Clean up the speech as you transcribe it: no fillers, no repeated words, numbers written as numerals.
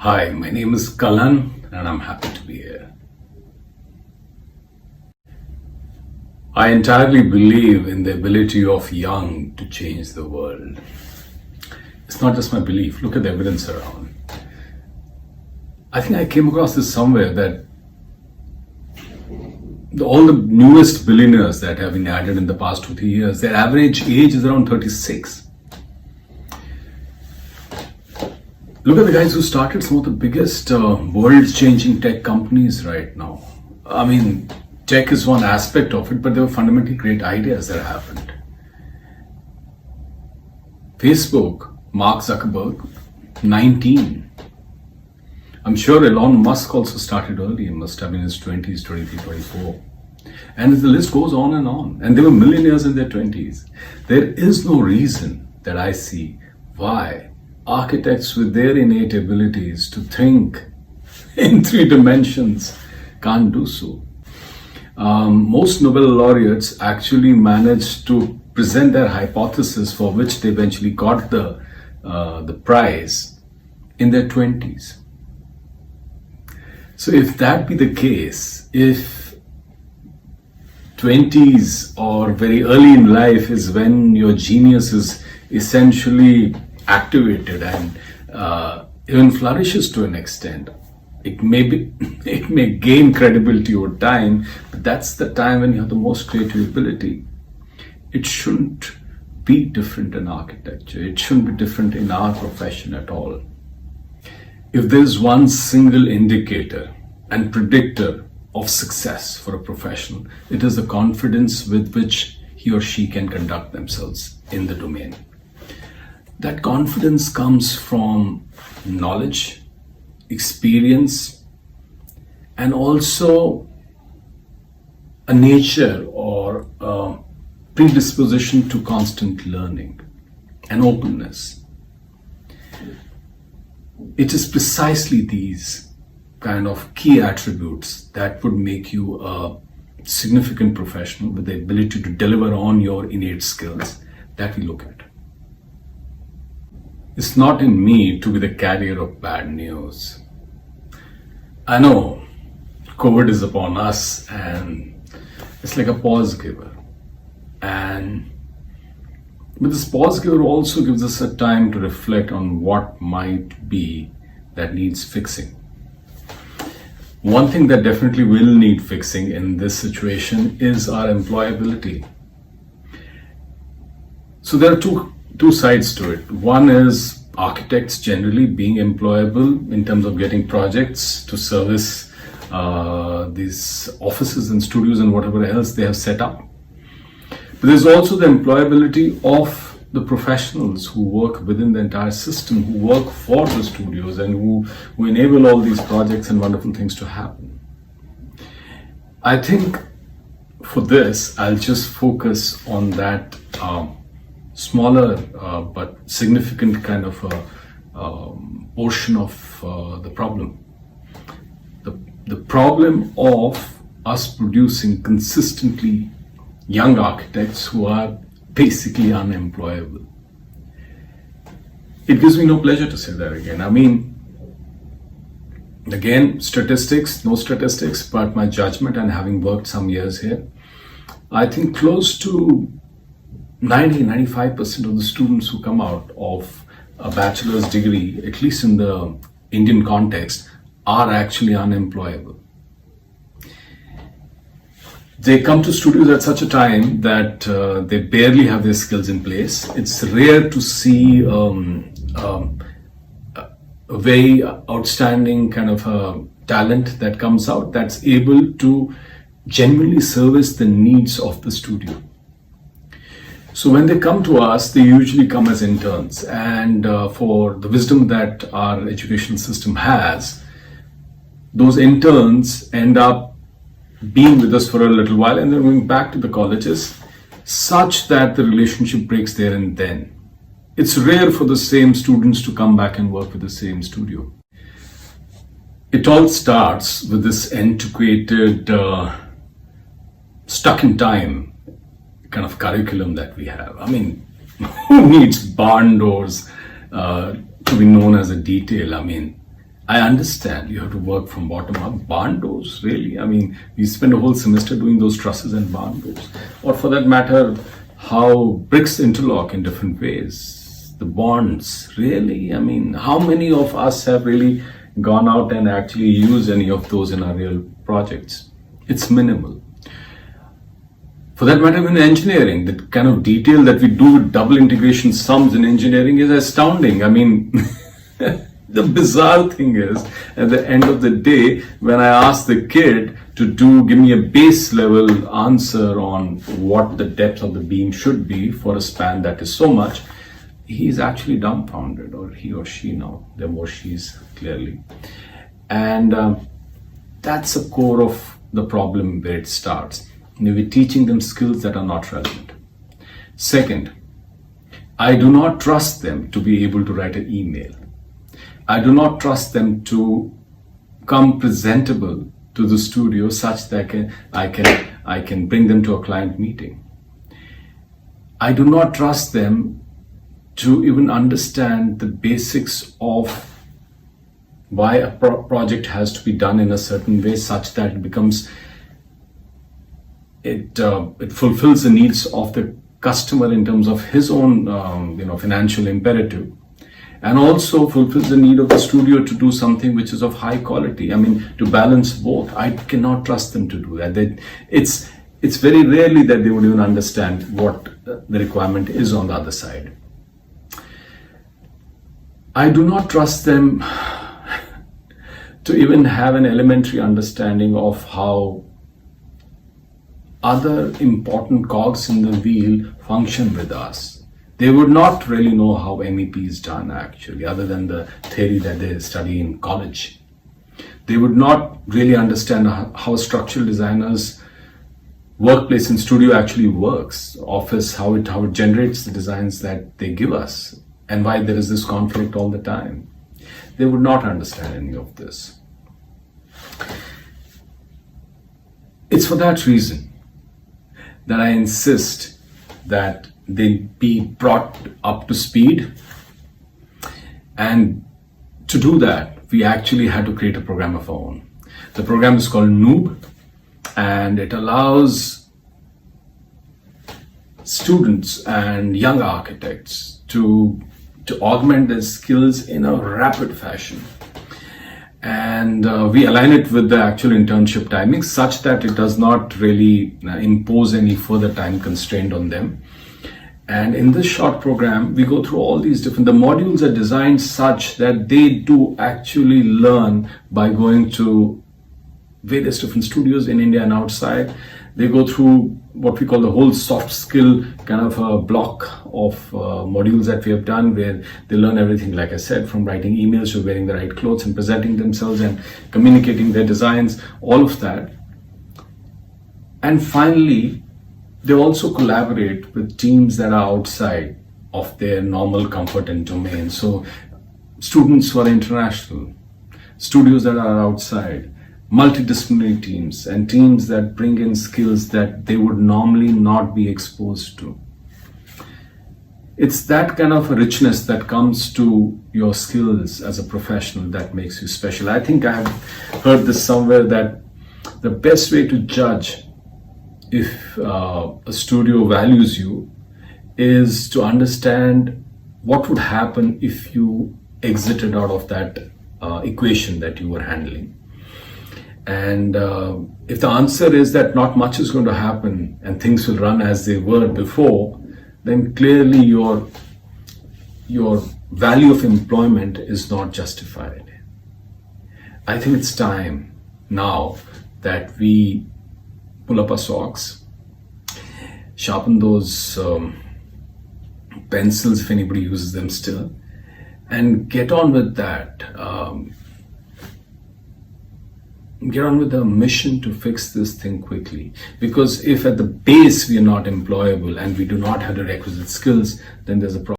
Hi, my name is Kalan and I'm happy to be here. I entirely believe in the ability of young to change the world. It's not just my belief, look at the evidence around. I think I came across this somewhere that all the newest billionaires that have been added in the past 2-3 years, their average age is around 36. Look at the guys who started some of the biggest world-changing tech companies right now. I mean, tech is one aspect of it, but there were fundamentally great ideas that happened. Facebook, Mark Zuckerberg, 19. I'm sure Elon Musk also started early. He must have been in his 20s, 23, 24. And the list goes on. And they were millionaires in their 20s. There is no reason that I see why architects with their innate abilities to think in 3 dimensions can't do so. Most Nobel laureates actually managed to present their hypothesis for which they eventually got the prize in their 20s. So if that be the case, if 20s or very early in life is when your genius is essentially activated and even flourishes to an extent, it may gain credibility over time, but that's the time when you have the most creative ability. It shouldn't be different in architecture. It shouldn't be different in our profession at all. If there's one single indicator and predictor of success for a professional, it is the confidence with which he or she can conduct themselves in the domain. That confidence comes from knowledge, experience, and also a nature or a predisposition to constant learning and openness. It is precisely these kind of key attributes that would make you a significant professional with the ability to deliver on your innate skills that we look at. It's not in me to be the carrier of bad news. I know COVID is upon us and it's like a pause giver. But this pause giver also gives us a time to reflect on what might be that needs fixing. One thing that definitely will need fixing in this situation is our employability. So there are two sides to it. One is architects generally being employable in terms of getting projects to service these offices and studios and whatever else they have set up. But there's also the employability of the professionals who work within the entire system, who work for the studios and who enable all these projects and wonderful things to happen. I think for this, I'll just focus on that smaller but significant kind of portion of the problem. The problem of us producing consistently young architects who are basically unemployable. It gives me no pleasure to say that again. I mean, again, no statistics, but my judgment and having worked some years here, I think close to 90-95% of the students who come out of a bachelor's degree, at least in the Indian context, are actually unemployable. They come to studios at such a time that they barely have their skills in place. It's rare to see a very outstanding kind of talent that comes out that's able to genuinely service the needs of the studio. So when they come to us, they usually come as interns, and for the wisdom that our education system has, those interns end up being with us for a little while and then going back to the colleges, such that the relationship breaks there and then. It's rare for the same students to come back and work with the same studio. It all starts with this antiquated, stuck in time kind of curriculum that we have. I mean, who needs barn doors to be known as a detail? I mean, I understand you have to work from bottom up. Barn doors, really? I mean, we spend a whole semester doing those trusses and barn doors. Or for that matter, how bricks interlock in different ways. The bonds, really? I mean, how many of us have really gone out and actually used any of those in our real projects? It's minimal. For that matter, in engineering, the kind of detail that we do with double integration sums in engineering is astounding. I mean, the bizarre thing is, at the end of the day, when I ask the kid to give me a base level answer on what the depth of the beam should be for a span that is so much, he's actually dumbfounded, or he or she now. There are more she's, clearly. And that's the core of the problem where it starts. We're teaching them skills that are not relevant. Second, I do not trust them to be able to write an email. I do not trust them to come presentable to the studio such that I can bring them to a client meeting. I do not trust them to even understand the basics of why a project has to be done in a certain way such that it becomes it fulfills the needs of the customer in terms of his own financial imperative, and also fulfills the need of the studio to do something which is of high quality. I mean, to balance both. I cannot trust them to do that. It's very rarely that they would even understand what the requirement is on the other side. I do not trust them to even have an elementary understanding of how other important cogs in the wheel function with us. They would not really know how MEP is done, actually, other than the theory that they study in college. They would not really understand how structural designers' workplace and studio actually works, office, how it generates the designs that they give us, and why there is this conflict all the time. They would not understand any of this. It's for that reason that I insist that they be brought up to speed. And to do that, we actually had to create a program of our own. The program is called Noob, and it allows students and young architects to augment their skills in a rapid fashion. And we align it with the actual internship timing such that it does not really impose any further time constraint on them. And in this short program, we go through all these the modules are designed such that they do actually learn by going to various different studios in India and outside. They go through what we call the whole soft skill kind of a block of modules that we have done, where they learn everything, like I said, from writing emails to wearing the right clothes and presenting themselves and communicating their designs, all of that. And finally, they also collaborate with teams that are outside of their normal comfort and domain. So students who are international, studios that are outside, multidisciplinary teams, and teams that bring in skills that they would normally not be exposed to. It's that kind of a richness that comes to your skills as a professional that makes you special. I think I have heard this somewhere that the best way to judge if a studio values you is to understand what would happen if you exited out of that equation that you were handling. And if the answer is that not much is going to happen and things will run as they were before, then clearly your value of employment is not justified. I think it's time now that we pull up our socks, sharpen those pencils if anybody uses them still, and get on with that. Get on with the mission to fix this thing quickly. Because if at the base we are not employable and we do not have the requisite skills, then there's a problem.